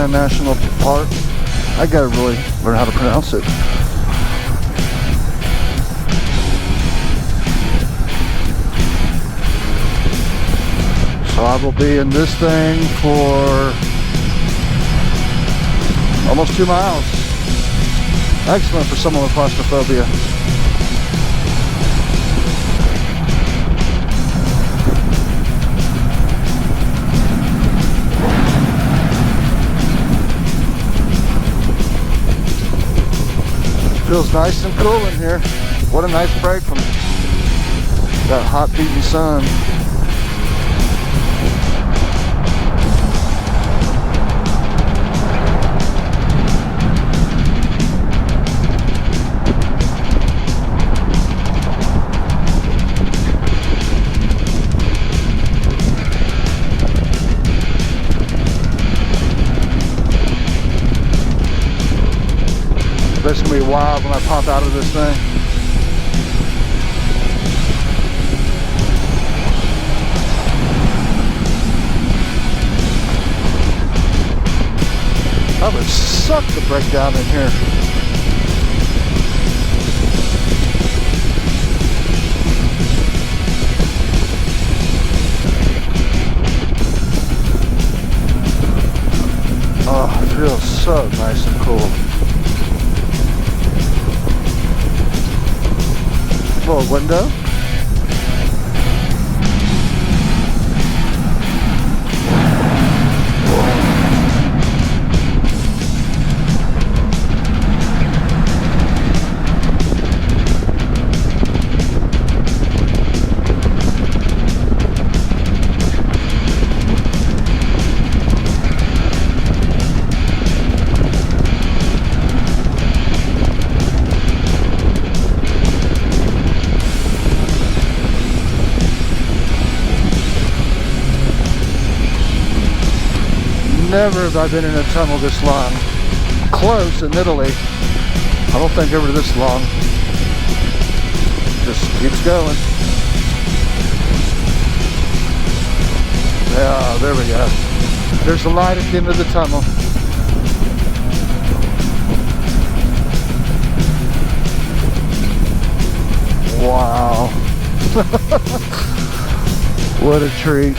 Zion National Park. I gotta really learn how to pronounce it. So I will be in this thing for almost 2 miles. Excellent for someone with claustrophobia. Feels nice and cool in here. What a nice break from that hot beating sun. It's gonna be wild when I pop out of this thing. That would suck to break down in here. Oh, it feels so nice and cool. Little window. Never have I been in a tunnel this long. Close in Italy. I don't think ever this long. Just keeps going. Yeah, there we go. There's the light at the end of the tunnel. Wow. What a treat.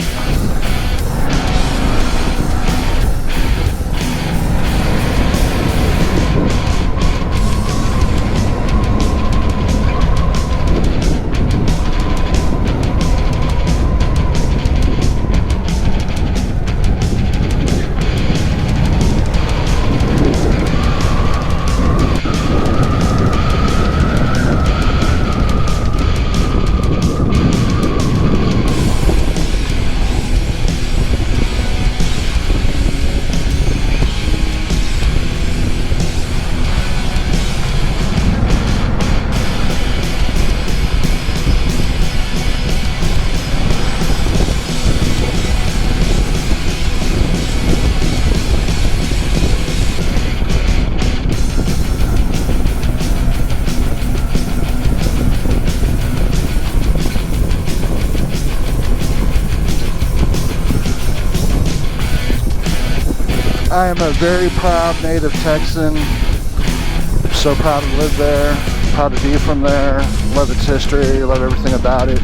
I am a very proud native Texan. So proud to live there, proud to be from there, love its history, love everything about it.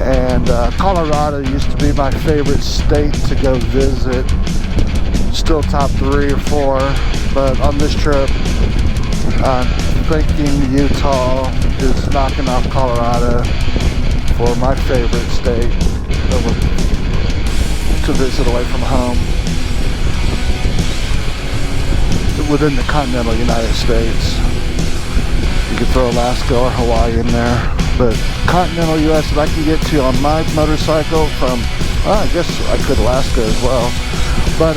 And Colorado used to be my favorite state to go visit. Still top 3 or 4, but on this trip, I'm thinking Utah is knocking off Colorado for my favorite state to visit away from home. Within the continental United States. You could throw Alaska or Hawaii in there, but continental US that I can get to on my motorcycle from, I guess I could Alaska as well, but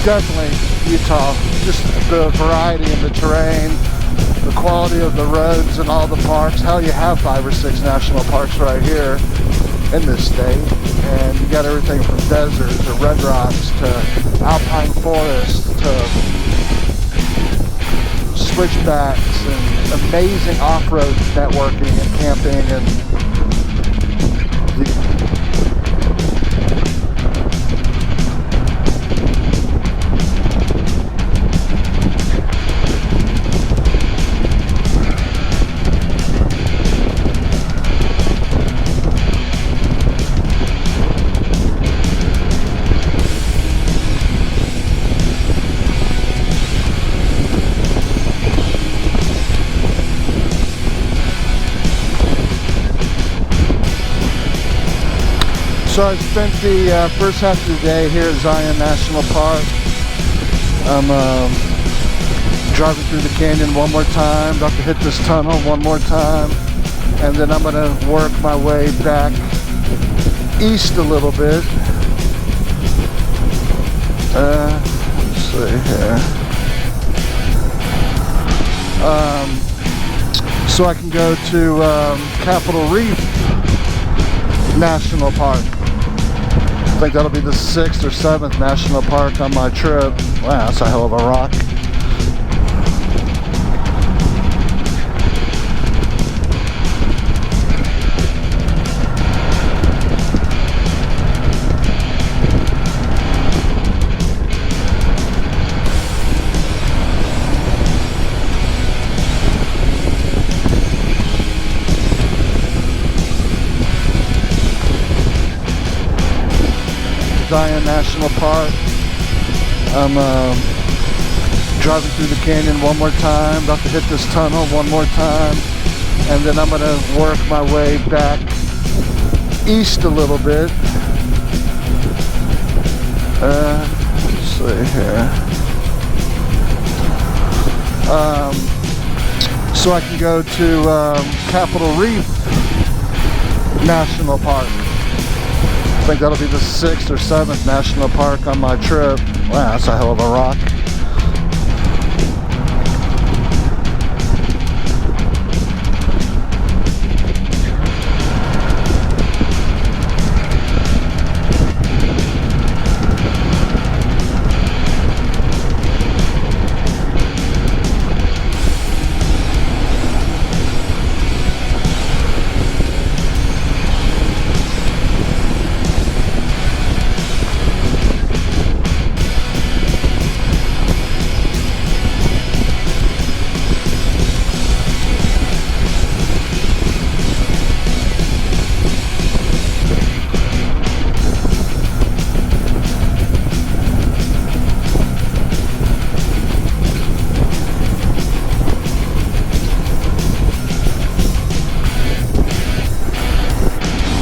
definitely Utah. Just the variety in the terrain, the quality of the roads and all the parks. Hell, you have 5 or 6 national parks right here in this state, and you got everything from desert to red rocks to alpine forest to switchbacks and amazing off-road networking and camping and So I spent the first half of the day here at Zion National Park. I'm driving through the canyon one more time, about to hit this tunnel one more time, and then I'm going to work my way back east a little bit. Let's see here. So I can go to Capitol Reef National Park. I think that'll be the 6th or 7th national park on my trip. Wow, that's a hell of a rock. Zion National Park. I'm driving through the canyon one more time, about to hit this tunnel one more time, and then I'm going to work my way back east a little bit. Let's see here. So I can go to Capitol Reef National Park. I think that'll be the 6th or 7th national park on my trip. Wow, that's a hell of a rock.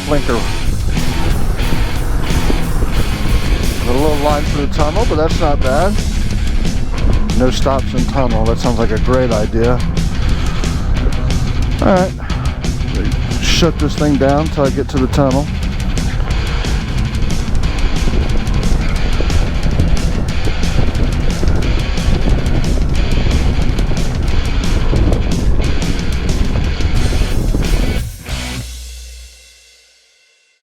Blinker. A little line through the tunnel, but that's not bad. No stops in tunnel. That sounds like a great idea. Alright. Shut this thing down until I get to the tunnel.